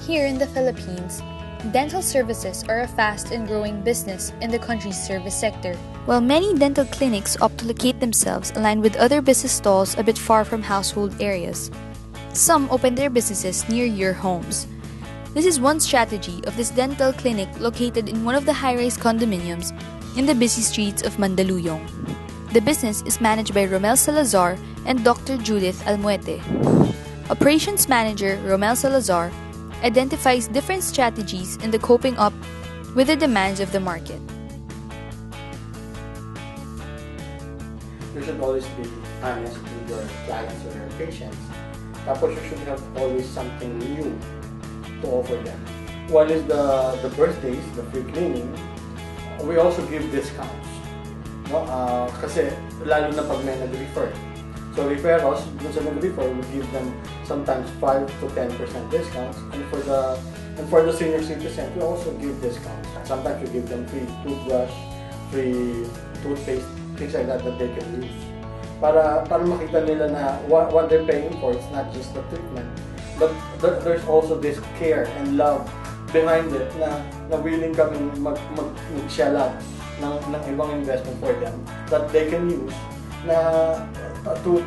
Here in the Philippines, dental services are a fast and growing business in the country's service sector. While many dental clinics opt to locate themselves aligned with other business stalls a bit far from household areas, some open their businesses near your homes. This is one strategy of this dental clinic located in one of the high-rise condominiums in the busy streets of Mandaluyong. The business is managed by Romel Salazar and Dr. Judith Almuete. Operations Manager Romel Salazar identifies different strategies in the coping up with the demands of the market. You should always be honest with your clients or your patients. Tapos you should have always something new to offer them. One is the birthdays, the free cleaning. We also give discounts. No? Kasi lalo na pag may nag-refer. So referrals, dun sa nag-refer, we give them sometimes 5 to 10% discounts. And for the senior citizens, we also give discounts. Sometimes we give them free toothbrush, free toothpaste, things like that they can use. Para makita nila na what they're paying for, it's not just the treatment, but there's also this care and love behind it na willing kami mag-shell out ng ibang investment for them that they can use na to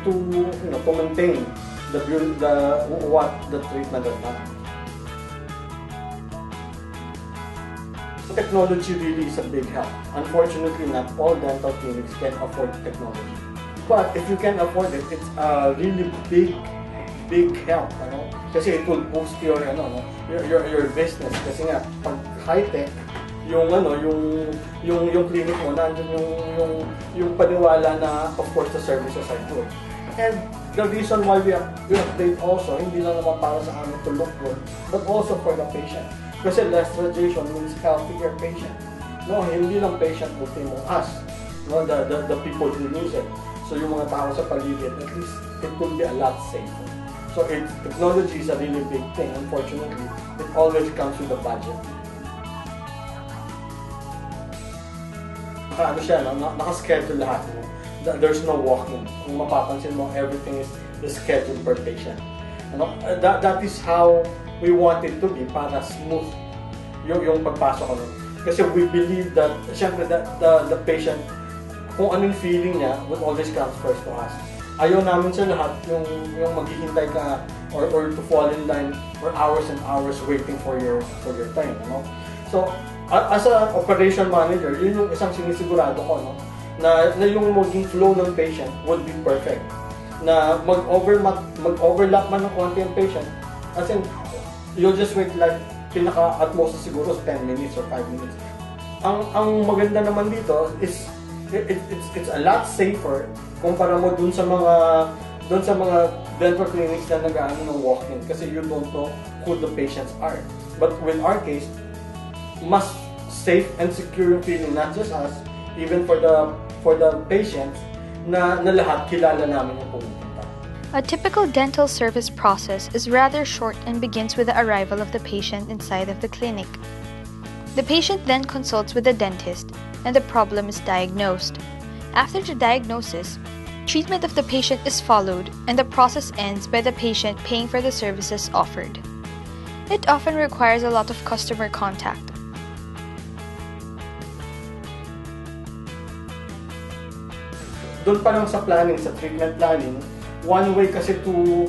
maintain what the treatment has done. Technology really is a big help. Unfortunately, not all dental clinics can afford technology. But if you can afford it, it's a really big help. Kasi it will boost your business. Kasi nga, pag high-tech, yung clinic mo, nandun yung paniwala na, of course, the services are good. And the reason why we update also, hindi lang naman para sa amin to look good, but also for the patient. Kasi less radiation means healthier patient. No, hindi lang patient, ultimo us. No, the people who use it. So yung mga tao sa paligid, at least it will be a lot safer. So technology is a really big thing. Unfortunately, it always comes with a budget. Naka-schedule lahat. There's no walk-in. Kung mapapansin mo, everything is scheduled per patient. That is how we want it to be, para smooth yung pagpasok ko. Kasi we believe that, syempre, the patient, kung anong feeling niya, would always comes first to us. Ayaw namin sa lahat yung maghihintay ka or to fall in line for hours and hours waiting for your time. So, as an operation manager, yun yung isang sinisigurado ko, na yung maging flow ng patient would be perfect. Na mag-overlap man ng konti yung patient, as in, you'll just wait like at most siguro 10 minutes or 5 minutes. Ang maganda naman dito is it's a lot safer kumpara mo dun sa mga dental clinics na nag-aano ng walk-in, kasi you don't know who the patients are. But with our case, mas safe and secure yung feeling, not just us, even for the patients, na lahat kilala namin yung pumunta. A typical dental service process is rather short and begins with the arrival of the patient inside of the clinic. The patient then consults with the dentist and the problem is diagnosed. After the diagnosis, treatment of the patient is followed and the process ends by the patient paying for the services offered. It often requires a lot of customer contact. Doon pa lang sa planning, sa treatment planning, one way kasi to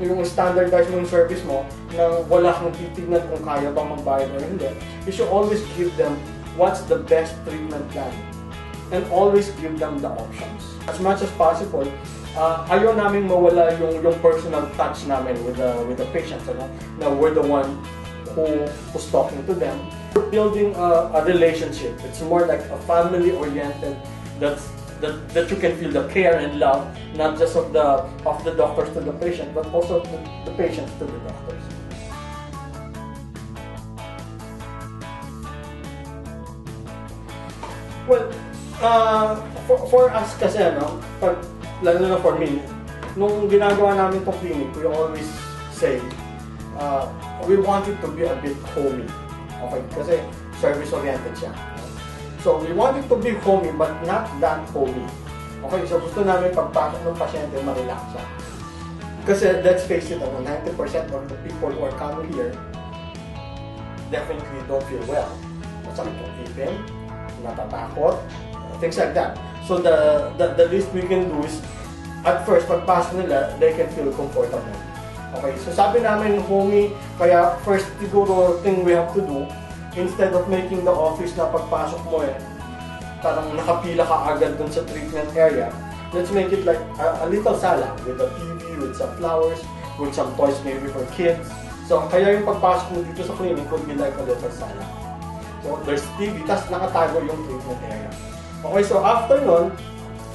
yung standardize mo yung service mo na wala kang titignan kung kaya bang magbayad o hindi. You should always give them what's the best treatment plan and always give them the options. As much as possible, ayaw namin mawala yung personal touch namin with the patients, na we're the one who's talking to them. We're building a relationship. It's more like a family-oriented that you can feel the care and love, not just of the doctors to the patient, but also the patients to the doctors. Well, for us kasi, lalo na for me, nung ginagawa namin itong clinic, we always say, we want it to be a bit homey. Okay? Kasi service-oriented siya. So, we want it to be homey, but not that homey. Okay? So, gusto namin pagpasok ng pasyente, ma-relax siya. Kasi let's face it, 90% of the people who are coming here definitely don't feel well. Masakit yung ipin, natatakot, things like that. So the least we can do is, at first, pagpasok nila, they can feel comfortable. Okay, so sabi namin, homie, kaya first siguro thing we have to do, instead of making the office na pagpasok mo parang nakapila ka agad dun sa treatment area, let's make it like a little sala with a TV, with some flowers, with some toys maybe for kids. So, kaya yung pagpasok mo dito sa clinic would be like a little sala. So, there's TV, tas nakatago yung treatment area. Okay, so after nun,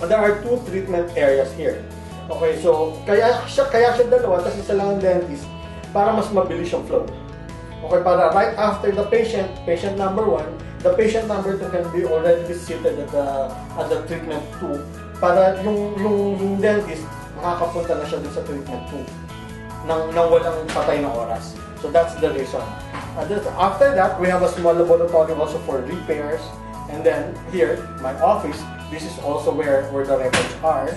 there are 2 treatment areas here. Okay, so kaya siya dalawa, tas isa lang ang dentist para mas mabilis yung flow. Okay, para right after the patient number 1, the patient number 2 can be already seated at the treatment 2 para yung dentist makakapunta na siya dun sa treatment 2 nang walang patay na oras. So that's the reason. After that, we have a small laboratory also for repairs. And then here, my office, this is also where the records are.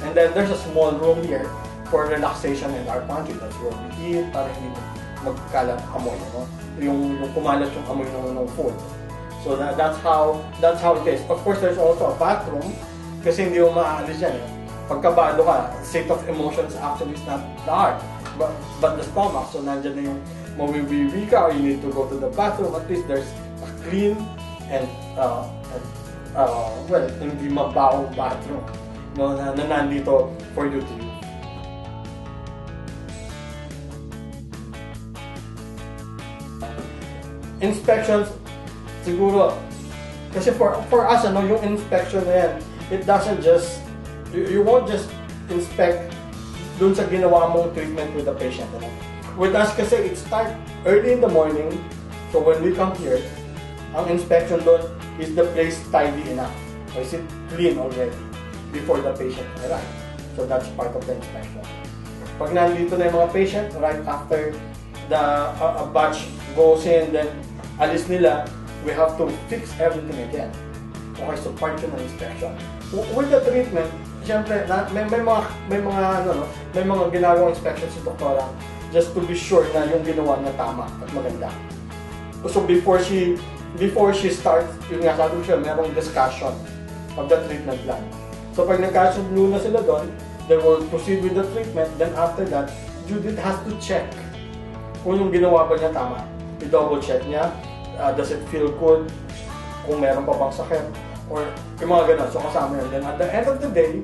And then there's a small room here for relaxation and our pantry. That's where we eat para hindi magkalat amoy, yung kumalat yung amoy ng food. So that's how it is. Of course, there's also a bathroom kasi hindi mo maaalis yan. Pagkabalo ka, state of emotions actually is not the heart, but the stomach. So nandiyan na yung mawiwiwi ka or you need to go to the bathroom. At least there's a clean and hindi mabawang bathroom na nandito for you to use. Inspections, siguro, kasi for us, yung inspection na yan, it doesn't just, you won't just inspect dun sa ginawa mong treatment with the patient. With us kasi, it starts early in the morning, so when we come here, ang inspection doon is the place tidy enough, or is it clean already before the patient arrives. So that's part of the inspection. Pag nandito na yung mga patient, right after a batch goes in, then alis nila, we have to fix everything again. Okay, so part yun ng inspection. With the treatment, syempre, may mga ginagawang inspection si doktora just to be sure na yung ginawa niya tama at maganda. So before she starts, yung nga sabi ko siya, mayroong discussion of the treatment plan. So pag nagkasundo na sila doon, they will proceed with the treatment. Then after that, Judith has to check kung yung ginawa ba niya tama. I-double check niya, does it feel good, kung meron pa bang sakit, or yung mga ganun. So kasama yun. Then at the end of the day,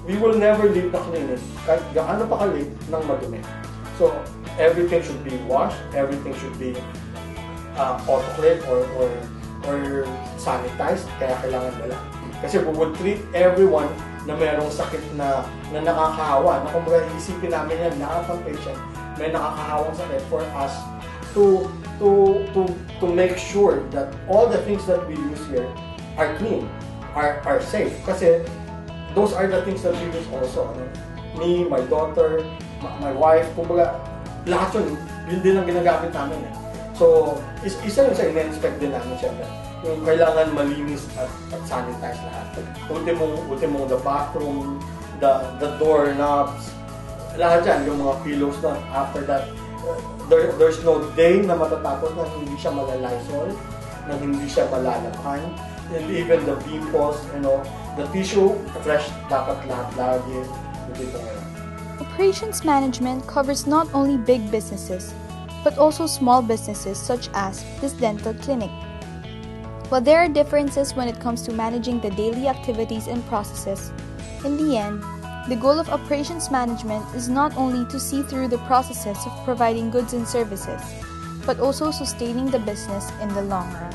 we will never leave the clinic kahit gaano pa ka-late ng madumi. So everything should be washed, everything should be autoclave or sanitized, kaya kailangan nila. Kasi we would treat everyone na mayroong sakit na nakakahawa. Na kung isipin namin yan, lahat ng patient may nakakahawang sakit for us to make sure that all the things that we use here are clean, are safe. Kasi those are the things that we use also. Me, my daughter, my wife, kumbaga, lahat yun din ang ginagamit namin. So, isa yun sa ina-inspect din namin siyempre. Yung kailangan malinis at sanitize lahat. Ultimong the bathroom, the door knobs, lahat yan, yung mga pillows na. After that, there's no day na matatapos na hindi siya malalysol, na hindi siya malalakhan. And even the pimples, the tissue, fresh dapat lahat lagi. Operations management covers not only big businesses, but also small businesses such as this dental clinic. While there are differences when it comes to managing the daily activities and processes, in the end, the goal of operations management is not only to see through the processes of providing goods and services, but also sustaining the business in the long run.